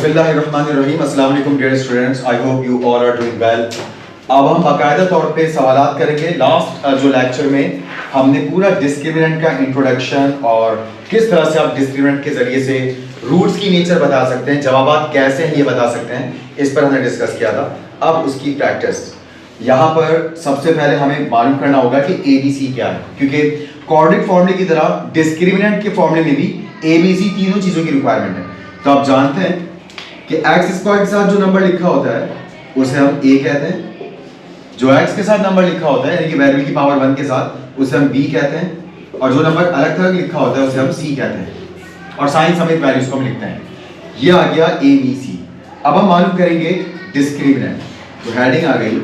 बिस्मिल्लाहिर्रहमानिर्रहीम। अस्सलाम वालेकुम dear students, I hope you all are doing well. अब हम बाकायदा तौर पे सवालात करेंगे। लास्ट जो लेक्चर में हमने पूरा डिस्क्रिमिनेंट का इंट्रोडक्शन और किस तरह से आप डिस्क्रिमिनेंट के जरिए से रूट्स की नेचर बता सकते हैं, जवाबात कैसे हैं ये बता सकते हैं, इस पर हमने डिस्कस किया था। अब उसकी प्रैक्टिस यहाँ पर सबसे पहले हमें मालूम करना होगा कि ABC क्या है, क्योंकि क्वाड्रेटिक फॉर्मूले की तरह डिस्क्रिमिनेंट के फॉर्मूले में भी ABC तीनों चीज़ों की रिक्वायरमेंट है। तो आप जानते हैं कि एक्स स्क्वायर के साथ जो नंबर लिखा होता है उसे हम a कहते हैं, जो x के साथ नंबर लिखा होता है यानी कि वेरिएबल की पावर 1 के साथ उसे हम b कहते हैं, और जो नंबर अलग थलग लिखा होता है उसे हम c कहते हैं, और साइन समेत वैल्यूज को हम लिखते हैं। ये आ गया ABC। अब हम मालूम करेंगे डिस्क्रिमिनेंट। तो हेडिंग आ गई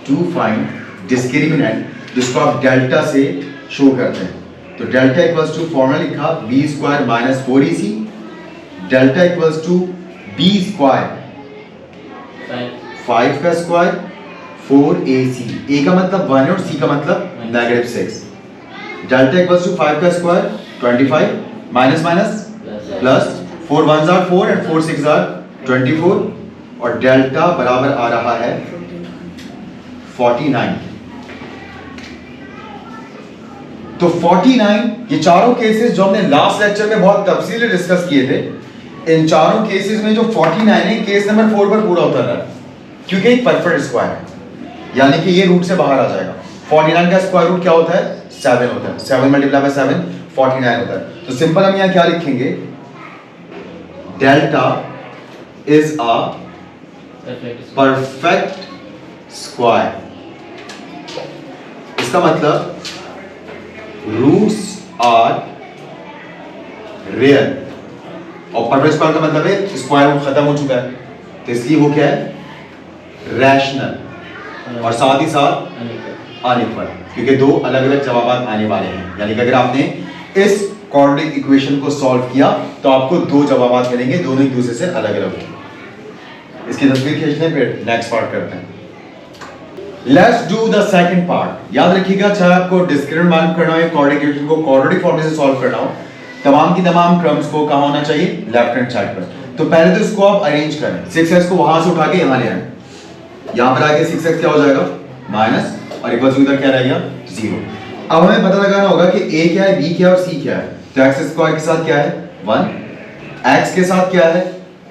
टू फाइंड डिस्क्रिमिनेंट, जिसको आप डेल्टा से शो करते हैं। तो डेल्टा इक्वल्स टू फॉर्मूला लिखा b square minus 4ac, delta equals to b square 5 का स्क्वायर 4ac, a का मतलब 1 और c का मतलब -6। डेल्टा इक्वल्स टू 5 का square 25 minus minus plus 4 1s are 4 and 4 6s are 24, और डेल्टा बराबर आ रहा है 49। तो 49 ये चारों केसेस जो हमने लास्ट लेक्चर में बहुत तफसील से डिस्कस किए थे, इन चारों केसेस में जो 49 है केस नंबर 4 पर पूरा उतर रहा है, क्योंकि एक परफेक्ट स्क्वायर है, यानी कि ये रूट से बाहर आ जाएगा। 49 का स्क्वायर रूट क्या होता है? 7 होता है। 7 मल्टीप्लाई बाय 7 49 होता है। तो सिंपल हम यहाँ क्या लिखेंगे? Delta is a perfect square. इसका मतलब रूट्स आर रियल, और परफेक्ट स्क्वायर का मतलब है स्क्वायर रूट खत्म हो चुका है, तो इसलिए वो क्या है? रैशनल, और साथ ही साथ अनइक्वल, क्योंकि दो अलग अलग जवाब आने वाले हैं। यानी कि अगर आपने इस क्वाड्रेटिक इक्वेशन को सॉल्व किया तो आपको दो जवाब मिलेंगे, दोनों एक दूसरे से अलग अलग होंगे। इसकी तस्वीर खींचने फिर नेक्स्ट पार्ट करते हैं। Let's do the second part. याद रखिएगा, चाहे आपको डिस्क्रिमिनेंट मालूम करना हो या क्वाड्रेटिक इक्वेशन को क्वाड्रेटिक फॉर्मूले से सॉल्व करना हो, तमाम की तमाम टर्म्स को कहां होना चाहिए? लेफ्ट हैंड साइड पर। तो पहले तो इसको आप अरेंज करें। 6x को वहां से उठा के यहां ले आए, यहां पर आके 6x क्या हो जाएगा? माइनस, और इक्वल टू इधर क्या रह गया? 0। अब हमें पता लगाना होगा कि a क्या है, b क्या है और c क्या है। तो x स्क्वायर के साथ क्या है? 1, x के साथ क्या है?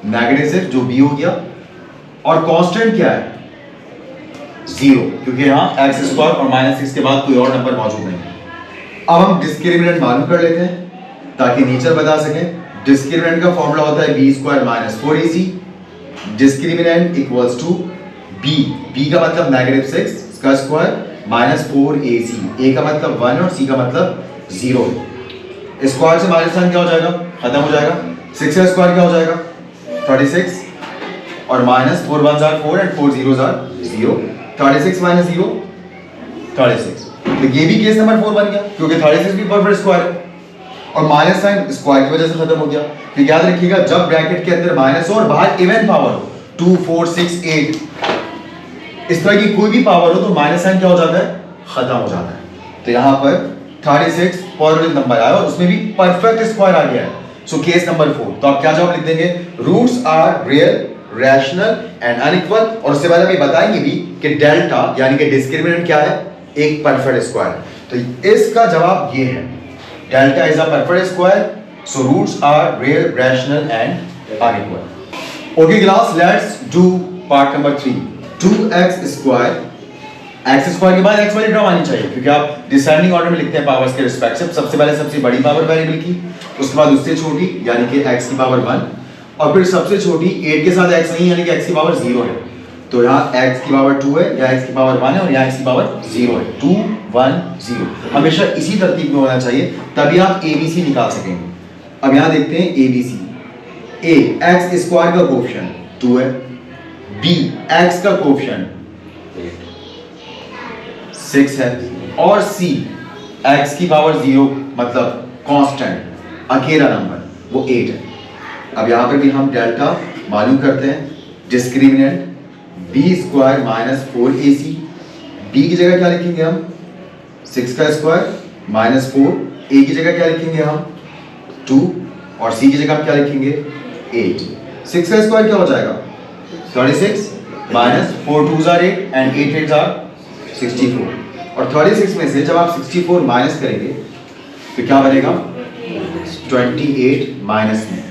-6 जो b हो गया, और कांस्टेंट क्या है? 0, क्योंकि यहां x स्क्वायर और -6 के बाद कोई और नंबर मौजूद नहीं है। अब हम डिस्क्रिमिनेंट मालूम कर लेते हैं ताकि नेचर बता सकें। डिस्क्रिमिनेंट का फॉर्मूला होता है b square minus 4ac। Discriminant equals to b का मतलब -6 का स्क्वायर माइनस 4ac, a का मतलब 1 और c का मतलब 0। स्क्वायर से माइनस साइन क्या हो जाएगा? खत्म हो जाएगा। 6 का स्क्वायर क्या हो जाएगा? 36, और minus 4 1s are 4 and 4 0s are 0। 36 minus 0 36। तो ये भी केस नंबर 4 बन गया, क्योंकि 36 भी परफेक्ट स्क्वायर है, और माइनस साइन स्क्वायर की वजह से खत्म हो गया। तो याद रखिएगा, जब ब्रैकेट के अंदर माइनस हो और बाहर इवन पावर हो, 2 4 6 8 इस तरह की कोई भी पावर हो, तो माइनस साइन क्या हो जाता है? खत्म हो जाता है। तो यहाँ पर 36 पॉजिटिव नंबर आया और उसमें भी परफेक्ट स्क्वायर आ गया है। So case number 4। तो आप क्या जवाब लिख देंगे? Roots are real, rational and unequal. और उससे पहले हम बताएंगे भी कि डेल्टा यानी कि डिस्क्रिमिनेंट क्या है? एक परफेक्ट स्क्वायर। तो इसका जवाब ये है, delta is a perfect square, so roots are real, rational and unequal. Okay class, let's do part number 3। 2x square, x square के बाद x वाली टर्म आनी चाहिए, क्योंकि आप डिसेंडिंग ऑर्डर में लिखते हैं पावर्स के रिस्पेक्ट से। सबसे पहले सबसे बड़ी पावर वेरिएबल की, उसके बाद उससे छोटी यानी कि x की पावर 1, और फिर सबसे छोटी 8 के साथ x नहीं यानी कि x की पावर 0 है। तो यहाँ x की पावर 2 है, या x की पावर 1 है, और यहाँ x की पावर 0 है। 2 1 0 हमेशा इसी तरतीब में होना चाहिए, तभी आप ABC निकाल सकेंगे। अब यहाँ देखते हैं ABC। a x स्क्वायर का कोएफिशिएंट 2 है, b x का कोएफिशिएंट 6 है, और c x की पावर 0 मतलब कांस्टेंट अकेला नंबर वो 8 है। अब यहाँ पर भी हम डेल्टा मालूम करते हैं। Discriminant b square minus 4ac, b की जगह क्या लिखेंगे हम? 6 का स्क्वायर माइनस 4, a की जगह क्या लिखेंगे हम? 2, और c की जगह हम क्या लिखेंगे? 8। 6 का स्क्वायर क्या हो जाएगा 36 minus 4 2s are 8 and 8 8s are 64 और 36 में से जब आप 64 माइनस करेंगे तो क्या बनेगा 28 माइनस में।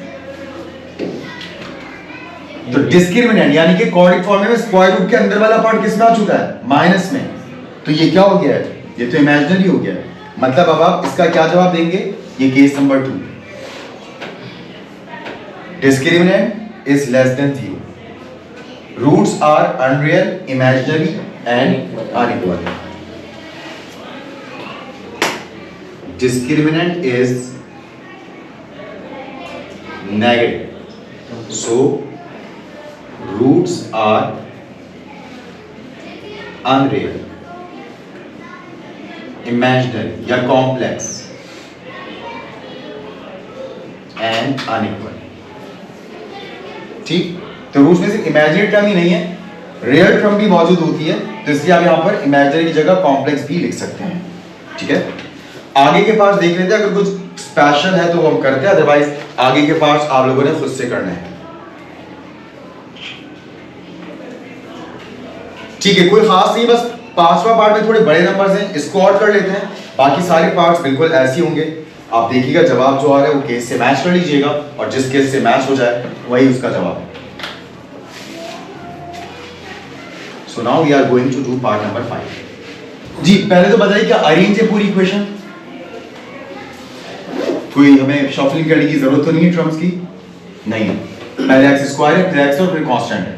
तो डिस्क्रिमिनेंट यानी कि क्वाड्रेटिक फॉर्म में स्क्वायर रूट के अंदर वाला पार्ट किसमें आ चुका है माइनस में, तो ये क्या हो गया है ये तो इमेजिनरी हो गया है। मतलब अब आप इसका क्या जवाब देंगे ये case number 2 discriminant is less than 0 roots are unreal imaginary and unequal. discriminant is negative so roots are unreal imaginary या complex and unequal। ठीक, तो रूट्स में सिर्फ इमेजिनरी टर्म ही नहीं है रियल टर्म भी मौजूद होती है, तो इसलिए आप यहाँ पर इमेजिनरी की जगह कॉम्प्लेक्स भी लिख सकते हैं। ठीक है, आगे के पार्ट्स देख लेते हैं, अगर कुछ स्पेशल है तो वो हम करते हैं, अदरवाइज आगे के पार्ट्स आप लोगों ने खुद से करने हैं। ठीक है, कोई खास नहीं, बस पांचवा पार्ट में थोड़े बड़े नंबर्स हैं, इसको और कर लेते हैं, बाकी सारे पार्ट्स बिल्कुल ऐसे होंगे। आप देखिएगा जवाब जो आ रहा है वो केस से मैच कर लीजिएगा और जिस केस से मैच हो जाए वही उसका जवाब है। So now we are going to do part number 5। जी पहले तो बताइए क्या अरेंज है पूरी इक्वेशन, कोई हमें शफलिंग करने की जरूरत तो नहीं है टर्म्स की, नहीं है। पहले एक्स स्क्वायर है फिर एक्स और फिर कांस्टेंट है।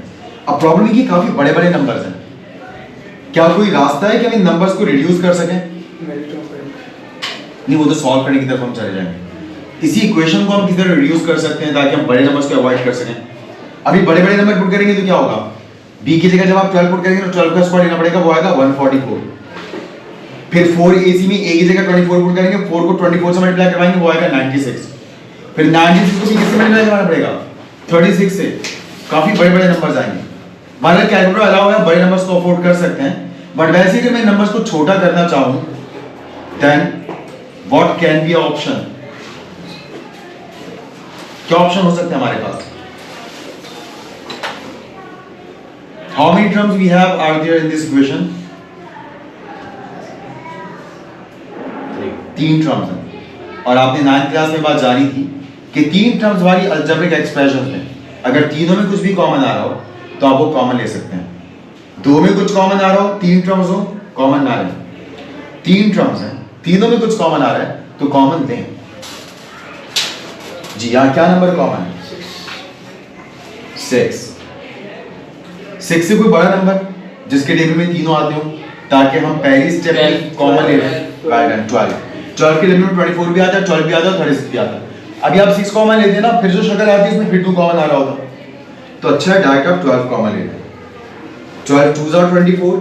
अब प्रॉब्लम है कि काफी बड़े बड़े नंबर्स हैं, क्या कोई रास्ता है कि हम इन नंबर्स को रिड्यूस कर सकें? नहीं, वो तो सॉल्व करने की तरफ हम चले जाएंगे। इसी इक्वेशन को हम किस तरह रिड्यूस कर सकते हैं ताकि हम बड़े नंबर्स को अवॉइड कर सकें। अभी बड़े बड़े नंबर पुट करेंगे तो क्या होगा, b की जगह जब आप 12 पुट करेंगे तो 12 का स्क्वायर लेना पड़ेगा, वो आएगा 144। फिर 4ac में a की जगह 24 पुट करेंगे, 4 को 24 से मल्टीप्लाई करवाएंगे, वो आएगा 96। फिर 96 को b किससे मल्टीप्लाई करवाना पड़ेगा 36 से, काफी बड़े बड़े नंबर्स आएंगे। मान लो कैलकुलेटर अलाउ है, बड़े नंबर्स को अफोर्ड कर सकते हैं, बट वैसे अगर मैं नंबर्स को छोटा करना चाहूं then what can be option, क्या ऑप्शन हो सकते हैं हमारे पास? How many terms we have are there in this equation? 3 terms हैं, और आपने 9th क्लास में बात जानी थी कि 3 टर्म्स वाली अलजेब्रिक एक्सप्रेशन में अगर तीनों में कुछ भी कॉमन आ रहा हो तो आप वो कॉमन ले सकते हैं। 2 में कुछ कॉमन आ रहा हो, 3 टर्म्स हो, कॉमन ना लें। 3 टर्म्स हैं, तीनों में कुछ कॉमन आ रहा है तो कॉमन लें। जी यहाँ क्या नंबर कॉमन है? 6 से कोई बड़ा नंबर जिसके टेबल में तीनों आते हो, ताकि हम पहली स्टेप में कॉमन ले लें। 12 के टेबल में 24 भी आता है, 12 भी आता है, 36 भी आता है। अभी आप 6 कॉमन लेते हैं ना, फिर जो शक्ल आती है उसमें फिर 2 कॉमन आ रहा होता, तो अच्छा है डायरेक्ट आप 12 कॉमन ले लें। 12 2s are 24,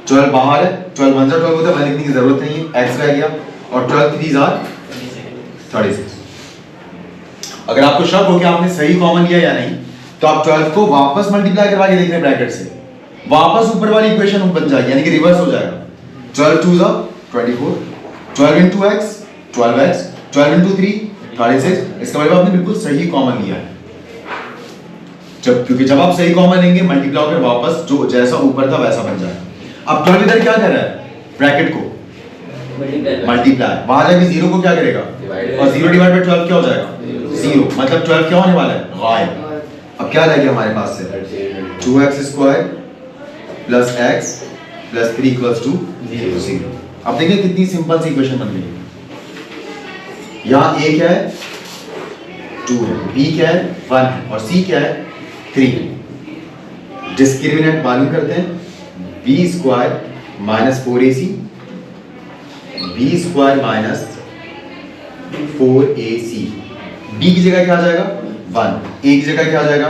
12 बाहर है, 12 1s are 12 होता है, वहां लिखने की जरूरत नहीं है, x रह गया, और 12 3s are 36। अगर आपको शक हो कि आपने सही कॉमन लिया या नहीं, तो आप 12 को वापस मल्टीप्लाई करवा के देख रहे हैं ब्रैकेट से, वापस ऊपर वाली इक्वेशन बन जाएगी, यानी कि रिवर्स हो जाएगा। 12 2s are 24, 12 into x 12x, 12 into 3 36। इसका मतलब आपने बिल्कुल सही कॉमन लिया है। क्योंकि जब आप सही कॉमन लेंगे मल्टीप्लाई कर वापस जो जैसा ऊपर था वैसा बन जाएगा। अब 12 इधर क्या कर रहा है, ब्रैकेट को मल्टीप्लाई, वहां जाके 0 को क्या करेगा, और 0 डिवाइड बाय 12 क्या हो जाएगा 0, मतलब 12 क्या होने वाला है गायब। अब क्या रह गया हमारे पास से 2x square plus x plus 3 equals to 0। अब देखिए कितनी सिंपल सी इक्वेशन बन गई। यहाँ a क्या है 2 है, b क्या है 1 है, और c क्या है 3। डिस्क्रिमिनेंट मालूम करते हैं, b square minus 4ac, b square minus 4ac। b की जगह क्या आ जाएगा 1, a की जगह क्या आ जाएगा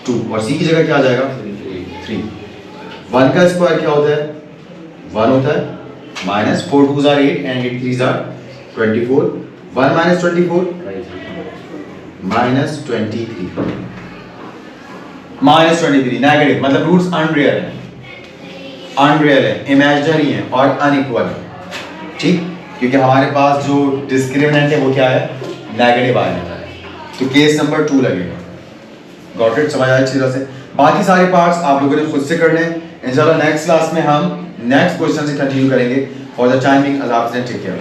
2, और c की जगह क्या आ जाएगा 3। 1 का स्क्वायर क्या होता है 1 होता है, minus 4 2s are 8 and 8 3s are 24। 1 minus 24 minus 23, minus 23 negative, मतलब रूट्स अनरियल है, इमेजिनरी है और अनइक्वल है। ठीक, क्योंकि हमारे पास जो डिस्क्रिमिनेंट है वो क्या है नेगेटिव आया है, तो केस नंबर 2 लगेगा। गॉट इट, समझ आया अच्छी तरह से। बाकी सारे पार्ट्स आप लोगों ने खुद से करने हैं। इंशाल्लाह नेक्स्ट क्लास में हम नेक्स्ट क्वेश्चन से कंटिन्यू करेंगे। फॉर द टाइम बिंग अल्लाह हाफ़िज़, टेक केयर।